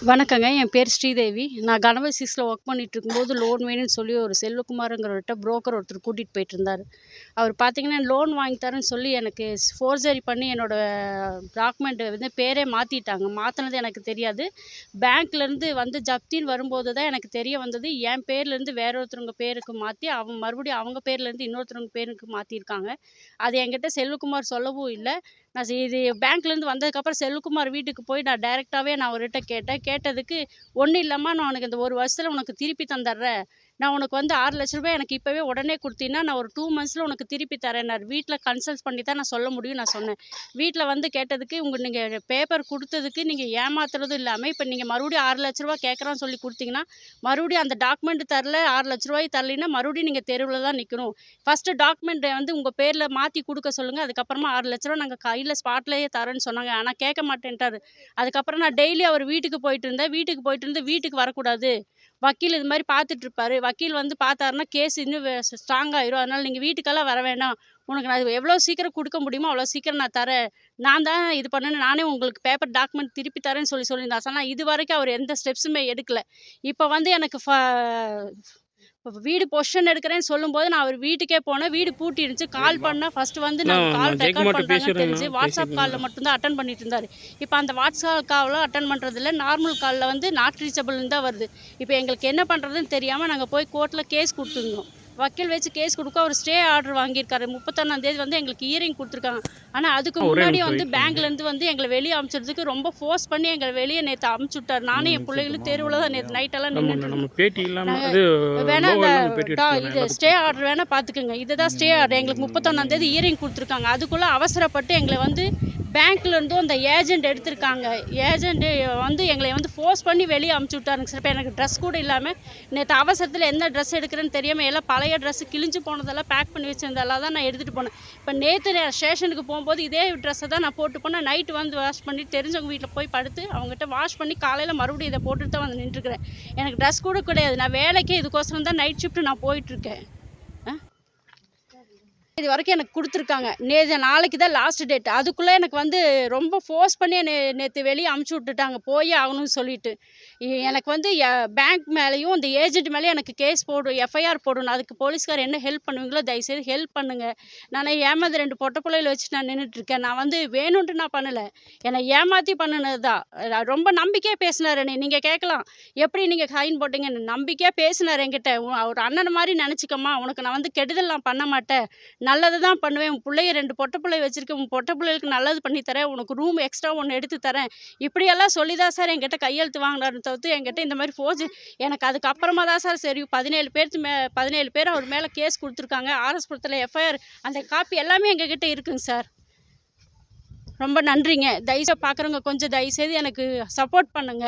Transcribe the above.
வணக்கங்க. என் பேர் ஸ்ரீதேவி. நான் கணபதி சிக்ஸ்ல ஒர்க் பண்ணிட்டு இருக்கும்போது லோன் வேணும்னு சொல்லி ஒரு செல்வகுமார்ங்கிறவர்ட்ட புரோக்கர் ஒருத்தர் கூட்டிட்டு போயிட்டுருந்தாரு. அவர் பார்த்தீங்கன்னா, லோன் வாங்கி தரேன்னு சொல்லி எனக்கு ஃபோர்ஜரி பண்ணி என்னோட டாக்குமெண்ட் வந்து பேரே மாத்திட்டாங்க. மாத்துனது எனக்கு தெரியாது. பேங்க்லேருந்து வந்து ஜப்தின்னு வரும்போது தான் எனக்கு தெரிய வந்தது. என் பேர்லேருந்து வேற ஒருத்தவங்க பேருக்கு மாத்தி, மறுபடியும் அவங்க பேர்லேருந்து இன்னொருத்தவங்க பேருக்கு மாத்தியிருக்காங்க. அது என்கிட்ட செல்வகுமார் சொல்லவும் இல்ல. நான் இது பேங்க்லேருந்து வந்ததுக்கப்புறம் செல்வகுமார் வீட்டுக்கு போய் நான் டைரக்ட்டாவே அவர்ட்ட கேட்டேன். கேட்டதுக்கு, "ஒண்ணும் இல்லம்மா, நான் உனக்கு இந்த 1 வருஷத்துல உனக்கு திருப்பி தந்துர்றேன். நான் உனக்கு வந்து ரூ. 6,00,000 எனக்கு இப்பவே உடனே குடுத்தீன்னா, நான் ஒரு 2 மந்த்ஸ்ல உனக்கு திருப்பி தரேன்னாரு. வீட்ல கன்சல்ட் பண்ணி தான் நான் சொல்ல முடியும்னு நான் சொன்னேன். வீட்ல வந்து கேட்டதுக்கு, நீங்க பேப்பர் குடுத்ததுக்கு நீங்க ஏமாத்துறதும் இல்லாம, இப்ப நீங்க மறுபடியும் ரூ. 6,00,000 கேட்குறான்னு சொல்லி குடுத்தீங்கன்னா, மறுபடியும் அந்த டாக்குமெண்ட் தரல, ரூ. 6,00,000 தரலைன்னா மறுபடியும் நீங்க தெருவுல தான் நிக்கணும். ஃபர்ஸ்ட்டு டாக்குமெண்ட்ட வந்து உங்க பேர்ல மாத்தி குடுக்க சொல்லுங்க. அதுக்கப்புறமா ரூ. 6,00,000 நாங்க கையில ஸ்பாட்லயே தரேன்னு சொன்னாங்க. ஆனா கேட்க மாட்டேன்ட்டாரு. அதுக்கப்புறம் நான் டெய்லி அவர் வீட்டுக்கு போயிட்டு இருந்தேன். வீட்டுக்கு வரக்கூடாது. வக்கீல் இது மாரி பார்த்துட்டு இருப்பாரு. வக்கீல் வந்து பார்த்தாருன்னா, கேஸ் இன்னும் ஸ்ட்ராங் ஆயிரும். அதனால நீங்க வீட்டுக்கெல்லாம் வர வேணாம். உனக்கு நான் எவ்வளோ சீக்கிரம் குடுக்க முடியுமோ, அவ்வளோ சீக்கிரம் நான் தரேன். நான் தான் இது பண்ணேன்னு நானே உங்களுக்கு பேப்பர் டாக்குமெண்ட் திருப்பி தரேன்னு சொல்லியிருந்தேன். ஆனா இதுவரைக்கும் அவர் எந்த ஸ்டெப்ஸுமே எடுக்கல. இப்ப வந்து எனக்கு இப்ப வீடு பொசிஷன் எடுக்கிறேன்னு சொல்லும்போது, நான் அவர் வீட்டுக்கே போனேன். வீடு பூட்டி இருந்துச்சு. கால் பண்ணா ஃபர்ஸ்ட்டு வந்து நாங்க கால் நான் ரெக்கார்ட் ஜெயக்குமார்ட்ட பண்றாங்கன்னு பேசிடுறேங்க. தெரிஞ்சு, வாட்ஸ்அப் கால்ல பேசிடுறேங்க. மட்டும் தான் அட்டெண்ட் பண்ணிட்டு இருந்தாரு. இப்ப அந்த வாட்ஸ்அப் கால்லாம் அட்டெண்ட் பண்றதில்ல. நார்மல் கால்ல வந்து நாட் ரீச்சபிள்ன்னு தான் வருது. இப்ப எங்களுக்கு என்ன பண்றதுன்னு தெரியாம நாங்க போய் கோர்ட்ல கேஸ் குடுத்துருந்தோம். வக்கீல் வச்சு கேஸ் குடுக்க அவர் ஸ்டே ஆர்டர் வாங்கியிருக்காரு. 31 தேதி வந்து எங்களுக்கு ஹியரிங் குடுத்துருக்காங்க. ஆனா அதுக்கு ஒரே முன்னாடியே நிமிஷம் வந்து வெயிட் பண்ணுங்க. பேங்க்லேருந்து வந்து எங்கள வெளிய அனுப்பிச்சதுக்கு ரொம்ப ஃபோர்ஸ் பண்ணி எங்கள வெளிய நேத்து அனுப்பிச்சு விட்டாரு. நானும் என் பிள்ளைகளும் தெருவுல தான் நேத்து நைட் எல்லாம் ஆமாங்க. நின்னுட்டு நம்ம இருந்தோம். பேட்டி இல்லாம நாங்க அது வேணா இந்த லோவா நம்ம பேட்டி எடுத்துக்கலாம் இது ஸ்டே எல்லாத்துக்கும். ஆர்டர் வேணா பார்த்துக்கங்க. இதுதான் ஸ்டே ஆர்டர். எங்களுக்கு 31 தேதி ஹியரிங் குடுத்துருக்காங்க. அதுக்குள்ள அவசரப்பட்டு எங்கள வந்து பேங்க்ல இருந்தும் அந்த ஏஜெண்ட் எடுத்திருக்காங்க. ஏஜெண்ட் வந்து எங்கள வந்து ஃபோர்ஸ் பண்ணி வெளிய அனுப்பிச்சு விட்டாருங்க சார். இப்ப எனக்கு ட்ரெஸ் கூட இல்லாம நேத்து அவசரத்துல எந்த ட்ரெஸ் எடுக்கிறேன்னு தெரியாம எல்லாம் பழைய ட்ரெஸ் கிழிஞ்சு போனதெல்லாம் பேக் பண்ணி வச்சிருந்ததெல்லாம் தான் நான் எடுத்துட்டு போனேன். இப்ப நேத்து நான் ஸ்டேஷனுக்கு போம்போது இதே ட்ரெஸ்ஸ தான் நான் போட்டு போனேன். நைட் வந்து வாஷ் பண்ணி தெரிஞ்சவங்க வீட்ல போய் படுத்து அவங்ககிட்ட வாஷ் பண்ணி காலையில மறுபடியும் இத போட்டுட்டு தான் வந்து நின்னுட்டுருக்கிறேன். எனக்கு ட்ரெஸ் கூட கிடையாது. நான் வேலைக்கே இதுக்கோசரம் தான் நைட் ஷிஃப்ட் நான் போயிட்டுருக்கேன். இதுவரைக்கும் எனக்கு குடுத்துருக்காங்க. நாளைக்கு தான் லாஸ்ட் டேட். அதுக்குள்ள எனக்கு வந்து ரொம்ப ஃபோர்ஸ் பண்ணி நேத்து வெளிய அனுப்பிச்சு விட்டுட்டாங்க. போயே ஆகணும்னு சொல்லிட்டு. எனக்கு வந்து பேங்க் மேலயும், இந்த ஏஜென்ட் மேலயும் எனக்கு கேஸ் எஃப்ஐஆர் போடணும். அதுக்கு போலீஸ்கார் என்ன ஹெல்ப் பண்ணுவீங்களோ தயவுசெய்து ஹெல்ப் பண்ணுங்க. நானே ஏமாந்து 2 பொட்ட புள்ளைகள வச்சுட்டு நான் நின்னுட்டுருக்கேன். நான் வந்து வேணுன்ட்டு நான் பண்ணல. என்னை ஏமாத்தி பண்ணுனது தான். ரொம்ப நம்பிக்கையா பேசினாரு என்னைய. நீங்க கேட்கலாம், எப்படி நீங்க சைன் போட்டீங்கன்னு? நம்பிக்கையா பேசினாரு என்கிட்ட. ஒரு அண்ணன மாரி நெனச்சுக்கம்மா. உனக்கு நான் வந்து கெடுதல் நான் பண்ண மாட்டேன். நல்லது தான் பண்ணுவேன். உன் புள்ளைய 2 பொட்ட புள்ளைய வச்சிருக்கேன். உன் பொட்ட புள்ளைகளுக்கு நல்லது பண்ணி தரேன். உனக்கு ரூம் எக்ஸ்ட்ரா ஒண்ணு எடுத்து தரேன். இப்படியெல்லாம் சொல்லி தான் சார் என்கிட்ட கையெழுத்து வாங்குனாரு தவிர்த்து, என்கிட்ட இந்த மாரி எனக்கு அதுக்கப்புறமா தான் சார் தெரியும். 17 பேர் அவர் மேல கேஸ் குடுத்துருக்காங்க. ஆர்எஸ் புரத்துல எஃப்ஐஆர் அந்த காப்பி எல்லாமே எங்ககிட்ட இருக்குங்க சார். ரொம்ப நன்றிங்க. தயவுசெய்து பார்க்குறவங்க கொஞ்சம் தயவுசெய்து எனக்கு சப்போர்ட் பண்ணுங்க.